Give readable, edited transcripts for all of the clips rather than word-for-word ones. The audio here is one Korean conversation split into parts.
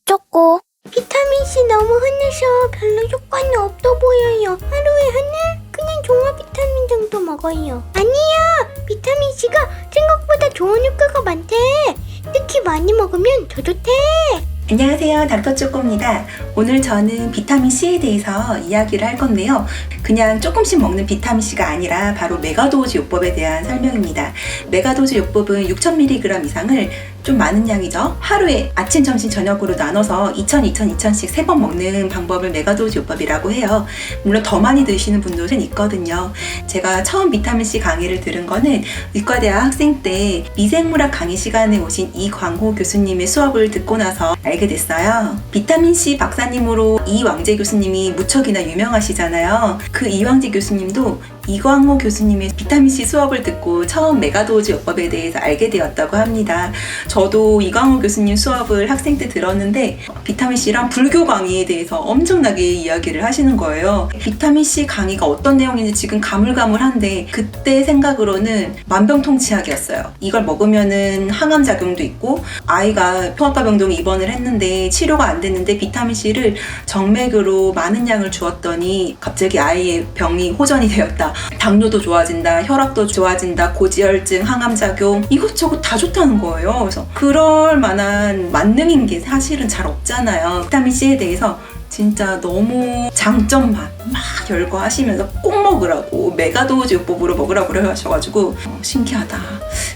쪼꼬. 비타민C 너무 흔해서 별로 효과는 없어 보여요. 하루에 하나? 그냥 종합 비타민 정도 먹어요. 아니야! 비타민C가 생각보다 좋은 효과가 많대. 특히 많이 먹으면 더 좋대. 안녕하세요, 닥터쪼꼬입니다. 오늘 저는 비타민C에 대해서 이야기를 할 건데요. 그냥 조금씩 먹는 비타민C가 아니라 바로 메가도즈 요법에 대한 설명입니다. 메가도즈 요법은 6000mg 이상을 좀 많은 양이죠. 하루에 아침, 점심, 저녁으로 나눠서 2000씩 3번 먹는 방법을 메가도즈 요법이라고 해요. 물론 더 많이 드시는 분들은 있거든요. 제가 처음 비타민C 강의를 들은 거는 의과대학 학생 때 미생물학 강의 시간에 오신 이광호 교수님의 수업을 듣고 나서 알게 됐어요. 비타민C 박사님으로 이왕재 교수님이 무척이나 유명하시잖아요. 그 이왕재 교수님도 이광호 교수님의 비타민C 수업을 듣고 처음 메가도즈 요법에 대해서 알게 되었다고 합니다. 저도 이광호 교수님 수업을 학생 때 들었는데 비타민C랑 불교 강의에 대해서 엄청나게 이야기를 하시는 거예요. 비타민C 강의가 어떤 내용인지 지금 가물가물한데 그때 생각으로는 만병통치약이었어요. 이걸 먹으면은 항암작용도 있고 아이가 소아과병동에 입원을 했는데 치료가 안 됐는데 비타민C를 정맥으로 많은 양을 주었더니 갑자기 아이의 병이 호전이 되었다. 당뇨도 좋아진다, 혈압도 좋아진다, 고지혈증, 항암작용 이것저것 다 좋다는 거예요. 그래서 그럴 만한 만능인 게 사실은 잘 없잖아요. 비타민C에 대해서 진짜 너무 장점만 막 열거하시면서 꼭 먹으라고 메가도즈 요법으로 먹으라고 하셔가지고 신기하다.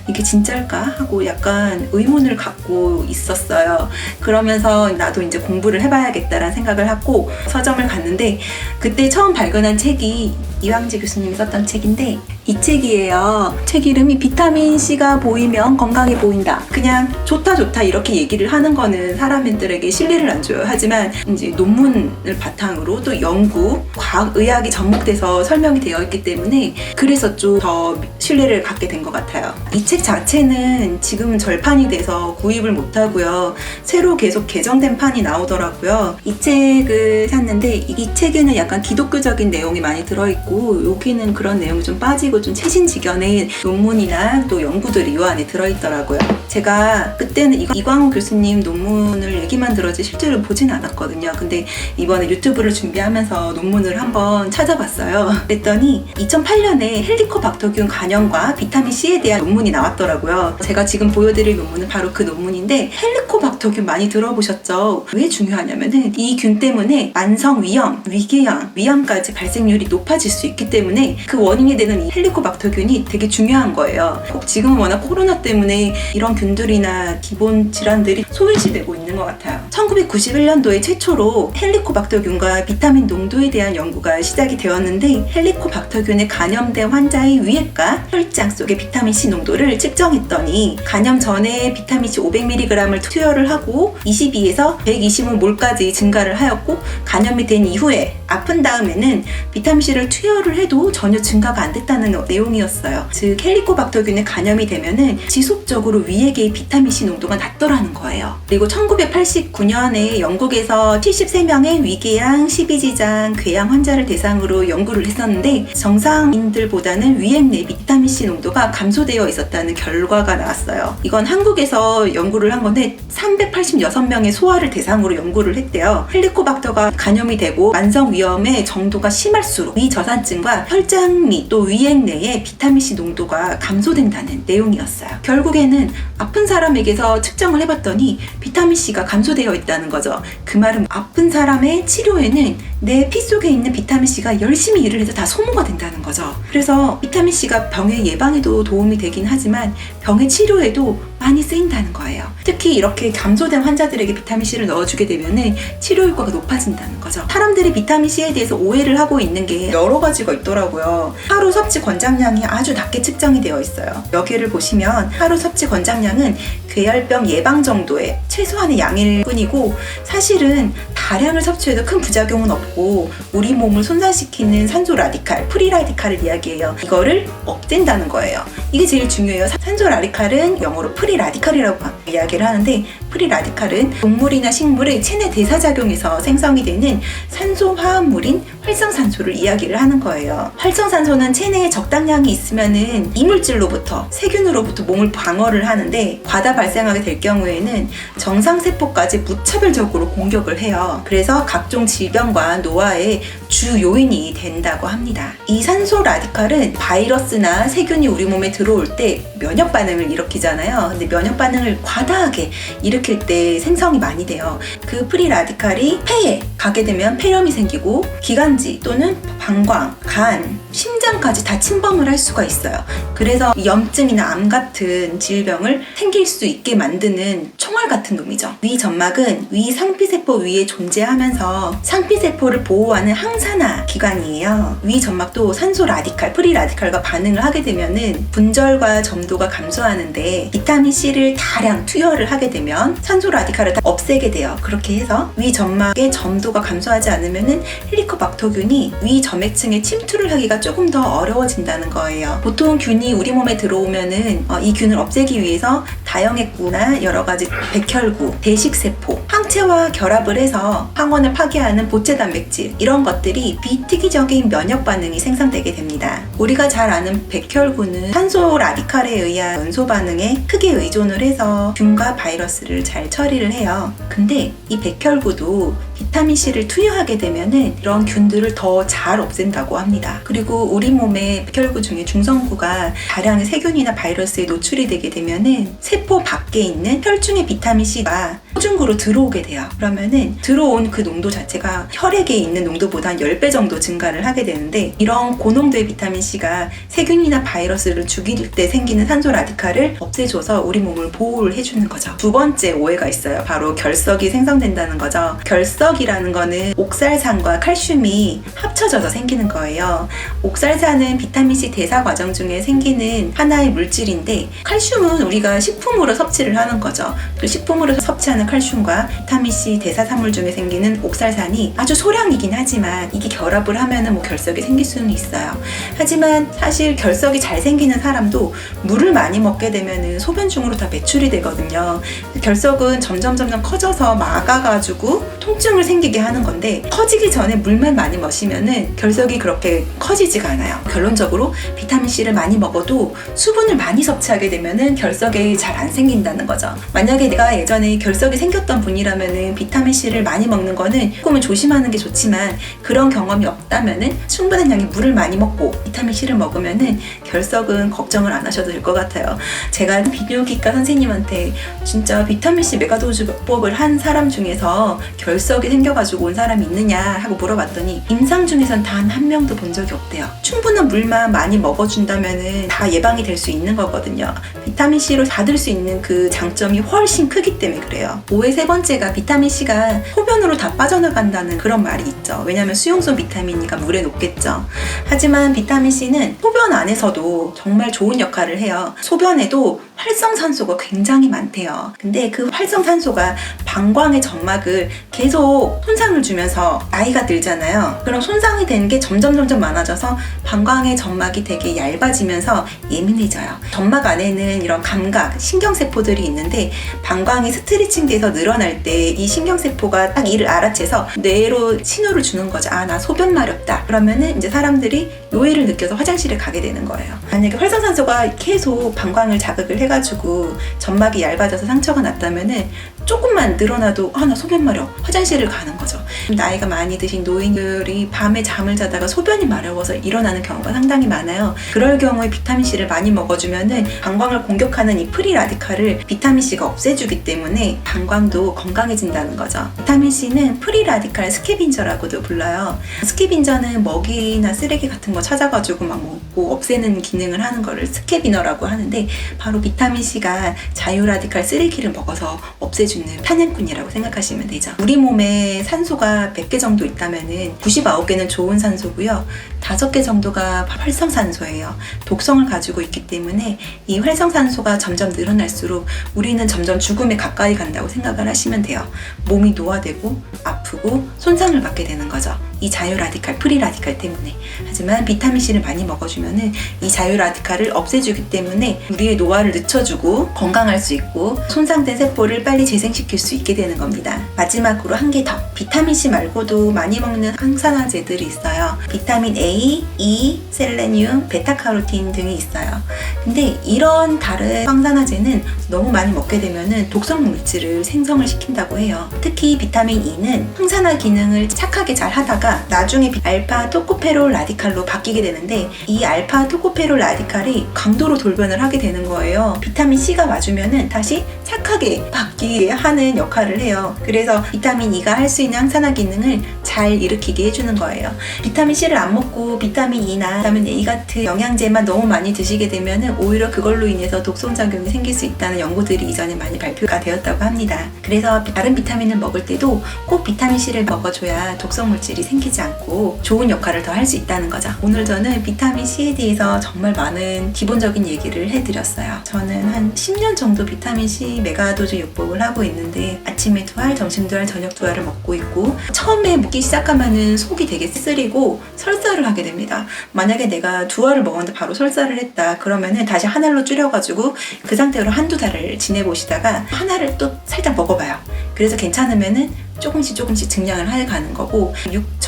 이게 진짜일까? 하고 약간 의문을 갖고 있었어요. 그러면서 나도 이제 공부를 해봐야겠다라는 생각을 하고 서점을 갔는데 그때 처음 발견한 책이 이왕재 교수님이 썼던 책인데 이 책이에요. 책 이름이 비타민C가 보이면 건강해 보인다. 그냥 좋다 이렇게 얘기를 하는 거는 사람들에게 신뢰를 안 줘요. 하지만 이제 논문을 바탕으로 또 연구, 과학의학이 접목돼서 설명이 되어 있기 때문에 그래서 좀 더 신뢰를 갖게 된 것 같아요. 이 책 자체는 지금은 절판이 돼서 구입을 못하고요. 새로 계속 개정된 판이 나오더라고요. 이 책을 샀는데 이 책에는 약간 기독교적인 내용이 많이 들어있고 여기는 그런 내용이 좀 빠지고 좀 최신지견의 논문이나 또 연구들이 이 안에 들어있더라고요. 제가 그때는 이광호 교수님 논문을 얘기만 들었지 실제로 보진 않았거든요. 근데 이번에 유튜브를 준비하면서 논문을 한번 찾아봤어요. 그랬더니 2008년에 헬리코박터균 간염과 비타민C에 대한 논문이 나왔더라고요. 제가 지금 보여드릴 논문은 바로 그 논문인데 헬리코박터균 많이 들어보셨죠? 왜 중요하냐면은 이 균 때문에 만성위염, 위궤양, 위암까지 발생률이 높아질 수 있기 때문에 그 원인이 되는 이 헬리코박터균이 되게 중요한 거예요. 지금은 워낙 코로나 때문에 이런 균들이나 기본 질환들이 소외시되고 있는 것 같아요. 1991년도에 최초로 헬리코박터균과 비타민 농도에 대한 연구가 시작이 되었는데 헬리코박터균에 감염된 환자의 위액과 혈장 속의 비타민C 농도를 측정했더니 감염 전에 비타민C 500mg을 투여를 하고 22에서 125몰까지 증가를 하였고 감염이 된 이후에 아픈 다음에는 비타민C를 투여를 해도 전혀 증가가 안 됐다는 내용이었어요. 즉 헬리코박터균에 감염이 되면은 지속적으로 위액의 비타민C 농도가 낮더라는 거예요. 그리고 1989년에 영국에서 73명의 위궤양, 십이지장, 궤양 환자를 대상으로 연구를 했었는데 정상인들보다는 위액 내 비타민C 농도가 감소되어 있었다는 결과가 나왔어요. 이건 한국에서 연구를 한 건데 386명의 소아를 대상으로 연구를 했대요. 헬리코박터가 감염이 되고 만성위염의 정도가 심할수록 위저산증과 혈장 및 또 위액 내의 비타민C 농도가 감소된다는 내용이었어요. 결국에는 아픈 사람에게서 측정을 해봤더니 비타민C가 감소되어 있다는 거죠. 그 말은 아픈 사람의 치료에는 내 피 속에 있는 비타민C가 열심히 일을 해서 다 소모가 된다는 거죠. 그래서 비타민C가 병의 예방에도 도움이 되긴 하지만 병의 치료에도 많이 쓰인다는 거예요. 특히 이렇게 감소된 환자들에게 비타민C를 넣어주게 되면 치료 효과가 높아진다는 거죠. 사람들이 비타민C에 대해서 오해를 하고 있는 게 여러 가지가 있더라고요. 하루 섭취 권장량이 아주 낮게 측정이 되어 있어요. 여기를 보시면 하루 섭취 권장량은 괴혈병 예방 정도의 최소한의 양일 뿐이고 사실은 다량을 섭취해도 큰 부작용은 없고 우리 몸을 손상시키는 산소 라디칼, 프리 라디칼을 이야기해요. 이거를 없앤다는 거예요. 이게 제일 중요해요. 산소 라디칼은 영어로 프리 라디칼이라고 이야기를 하는데 프리라디칼은 동물이나 식물의 체내 대사작용에서 생성이 되는 산소 화합물인 활성산소를 이야기를 하는 거예요. 활성산소는 체내에 적당량이 있으면은 이물질로부터, 세균으로부터 몸을 방어를 하는데 과다 발생하게 될 경우에는 정상세포까지 무차별적으로 공격을 해요. 그래서 각종 질병과 노화의 주 요인이 된다고 합니다. 이 산소 라디칼은 바이러스나 세균이 우리 몸에 들어올 때 면역 반응을 일으키잖아요. 근데 면역 반응을 과다하게 일으킬 때 생성이 많이 돼요. 그 프리 라디칼이 폐에 가게 되면 폐렴이 생기고 기관지 또는 방광, 간, 심장까지 다 침범을 할 수가 있어요. 그래서 염증이나 암 같은 질병을 생길 수 있게 만드는 총알 같은 놈이죠. 위 점막은 위 상피세포 위에 존재하면서 상피세포를 보호하는 항산화 기관이에요. 위 점막도 산소 라디칼, 프리 라디칼과 반응을 하게 되면은 분절과 점도가 감소하는데 비타민 C를 다량 투여를 하게 되면 산소 라디칼을 다 없애게 돼요. 그렇게 해서 위 점막의 점도가 감소하지 않으면은 헬리코박터균이 위 점액층에 침투를 하기가 조금 더 어려워진다는 거예요. 보통 균이 우리 몸에 들어오면은 이 균을 없애기 위해서 다영액구나 여러 가지 백혈구, 대식세포, 항체와 결합을 해서 항원을 파괴하는 보채 단백질 이런 것들이 비특이적인 면역 반응이 생성되게 됩니다. 우리가 잘 아는 백혈구는 산소 라디칼에 의한 연소 반응에 크게 의존을 해서 균과 바이러스를 잘 처리를 해요. 근데 이 백혈구도 비타민 C를 투여하게 되면은 이런 균들을 더 잘 없앤다고 합니다. 그리고 우리 몸의 백혈구 중에 중성구가 다량의 세균이나 바이러스에 노출이 되게 되면은 세포 밖에 있는 혈중의 비타민 C가 호중구로 들어오게 돼요. 그러면은 들어온 그 농도 자체가 혈액에 있는 농도보다 한 10배 정도 증가를 하게 되는데 이런 고농도의 비타민 C가 세균이나 바이러스를 죽일 때 생기는 산소 라디칼을 없애줘서 우리 몸을 보호를 해주는 거죠. 두 번째 오해가 있어요. 바로 결석이 생성된다는 거죠. 결석이라는 거는 옥살산과 칼슘이 합쳐져서 생기는 거예요. 옥살산은 비타민 C 대사 과정 중에 생기는 하나의 물질인데 칼슘은 우리가 식품으로 섭취를 하는 거죠. 그 식품으로 섭취하는 칼슘과 비타민 C 대사산물 중에 생기는 옥살산이 아주 소량이긴 하지만 이게 결합을 하면은 뭐 결석이 생길 수는 있어요. 하지만 사실 결석이 잘 생기는 사람도 물을 많이 먹게 되면은 소변 중으로 다 배출이 되거든요. 결석은 점점 커져서 막아가지고 통증을 생기게 하는 건데 커지기 전에 물만 많이 마시면은 결석이 그렇게 커지지가 않아요. 결론적으로 비타민 C를 많이 먹어도 수분을 많이 섭취하게 되면은 결석이 잘 안 생긴다는 거죠. 만약에 내가 예전에 결석이 생겼던 분이라면은 비타민 C를 많이 먹는 거는 조금은 조심하는 게 좋지만 그런 경험이 없다면은 충분한 양의 물을 많이 먹고 비타민 C를 먹으면은 결석은 걱정을 안 하셔도 될 것 같아요. 제가 비뇨기과 선생님한테 진짜 비타민 C 메가도즈법을 한 사람 중에서 결석이 생겨가지고 온 사람이 있느냐 하고 물어봤더니 임상 중에선 단 한 명도 본 적이 없대요. 충분한 물만 많이 먹어준다면은 다 예방이 될 수 있는 거거든요. 비타민 C로 받을 수 있는 그 장점이 훨씬 크기 때문에 그래요. 오해 세 번째가 비타민 C가 소변으로 다 빠져나간다는 그런 말이 있죠. 왜냐하면 수용소 비타민이가 물에 녹겠죠. 하지만 비타민 C는 소변 안에서도 정말 좋은 역할을 해요. 소변에도 활성산소가 굉장히 많대요. 근데 그 활성산소가 방광의 점막을 계속 손상을 주면서 나이가 들잖아요. 그럼 손상이 되는 게 점점 많아져서 방광의 점막이 되게 얇아지면서 예민해져요. 점막 안에는 이런 감각, 신경세포들이 있는데 방광이 스트레칭 돼서 늘어날 때 이 신경세포가 딱 이를 알아채서 뇌로 신호를 주는 거죠. 아, 나 소변 마렵다. 그러면은 이제 사람들이 요일을 느껴서 화장실에 가게 되는 거예요. 만약에 활성산소가 계속 방광을 자극을 해가지고 점막이 얇아져서 상처가 났다면은 조금만 늘어나도 나 소변 마려 화장실을 가는 거죠. 나이가 많이 드신 노인들이 밤에 잠을 자다가 소변이 마려워서 일어나는 경우가 상당히 많아요. 그럴 경우에 비타민 C를 많이 먹어주면은 방광을 공격하는 이 프리 라디칼을 비타민 C가 없애주기 때문에 방광도 건강해진다는 거죠. 비타민 C는 프리 라디칼 스캐빈저라고도 불러요. 스캐빈저는 먹이나 쓰레기 같은 거 찾아가지고 막 먹고 없애는 기능을 하는 거를 스캐비너라고 하는데 바로 비타민 C가 자유 라디칼 쓰레기를 먹어서 없애주는 사냥꾼이라고 생각하시면 되죠. 우리 몸에 산소가 100개 정도 있다면은 99개는 좋은 산소고요. 5개 정도가 활성산소예요. 독성을 가지고 있기 때문에 이 활성산소가 점점 늘어날수록 우리는 점점 죽음에 가까이 간다고 생각을 하시면 돼요. 몸이 노화되고 아프고 손상을 받게 되는 거죠. 이 자유 라디칼, 프리 라디칼 때문에. 하지만 비타민 C를 많이 먹어주면은 이 자유 라디칼을 없애주기 때문에 우리의 노화를 늦춰주고 건강할 수 있고 손상된 세포를 빨리 재생시킬 수 있게 되는 겁니다. 마지막으로 한 개 더. 비타민 C 말고도 많이 먹는 항산화제들이 있어요. 비타민 A, E, 셀레늄, 베타카로틴 등이 있어요. 근데 이런 다른 항산화제는 너무 많이 먹게 되면은 독성 물질을 생성을 시킨다고 해요. 특히 비타민 E는 항산화 기능을 착하게 잘 하다가 나중에 알파 토코페롤 라디칼로 바뀌게 되는데 이 알파 토코페롤 라디칼이 강도로 돌변을 하게 되는 거예요. 비타민 C가 와주면은 다시 착하게 바뀌게 하는 역할을 해요. 그래서 비타민 E가 할 수 있는 항산화 기능을 잘 일으키게 해주는 거예요. 비타민 C를 안 먹고 비타민 E나 비타민 A 같은 영양제만 너무 많이 드시게 되면은 오히려 그걸로 인해서 독성작용이 생길 수 있다는 연구들이 이전에 많이 발표가 되었다고 합니다. 그래서 다른 비타민을 먹을 때도 꼭 비타민 C를 먹어줘야 독성 물질이 생기지 않고 좋은 역할을 더 할 수 있다는 거죠. 오늘 저는 비타민 C에 대해서 정말 많은 기본적인 얘기를 해드렸어요. 저는 한 10년 정도 비타민 C 메가도즈 요법을 하고 있는데 아침에 2알, 점심 2알, 저녁 2알을 먹고 있고 처음에 먹기 시작하면은 속이 되게 쓰리고 설사를 하게 됩니다. 만약에 내가 2알을 먹었는데 바로 설사를 했다 그러면은 다시 하나로 줄여가지고 그 상태로 한두 달을 지내보시다가 하나를 또 살짝 먹어봐요. 그래서 괜찮으면은 조금씩 증량을 해가는 거고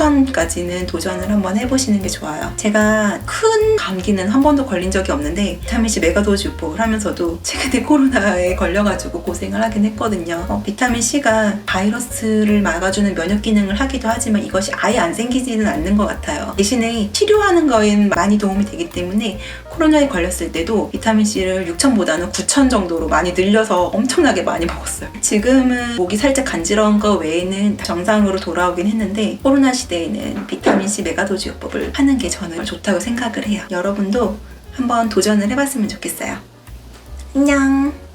6,000까지는 도전을 한번 해보시는 게 좋아요. 제가 큰 감기는 한 번도 걸린 적이 없는데 비타민C 메가도즈 요법을 하면서도 최근에 코로나에 걸려가지고 고생을 하긴 했거든요. 비타민C가 바이러스를 막아주는 면역 기능을 하기도 하지만 이것이 아예 안 생기지는 않는 것 같아요. 대신에 치료하는 거엔 많이 도움이 되기 때문에 코로나에 걸렸을 때도 비타민C를 6,000보다는 9,000 정도로 많이 늘려서 엄청나게 많이 먹었어요. 지금은 목이 살짝 간지러운 거 외에는 정상으로 돌아오긴 했는데 코로나 시대에는 비타민C 메가도즈 요법을 하는 게 저는 좋다고 생각을 해요. 여러분도 한번 도전을 해봤으면 좋겠어요. 안녕.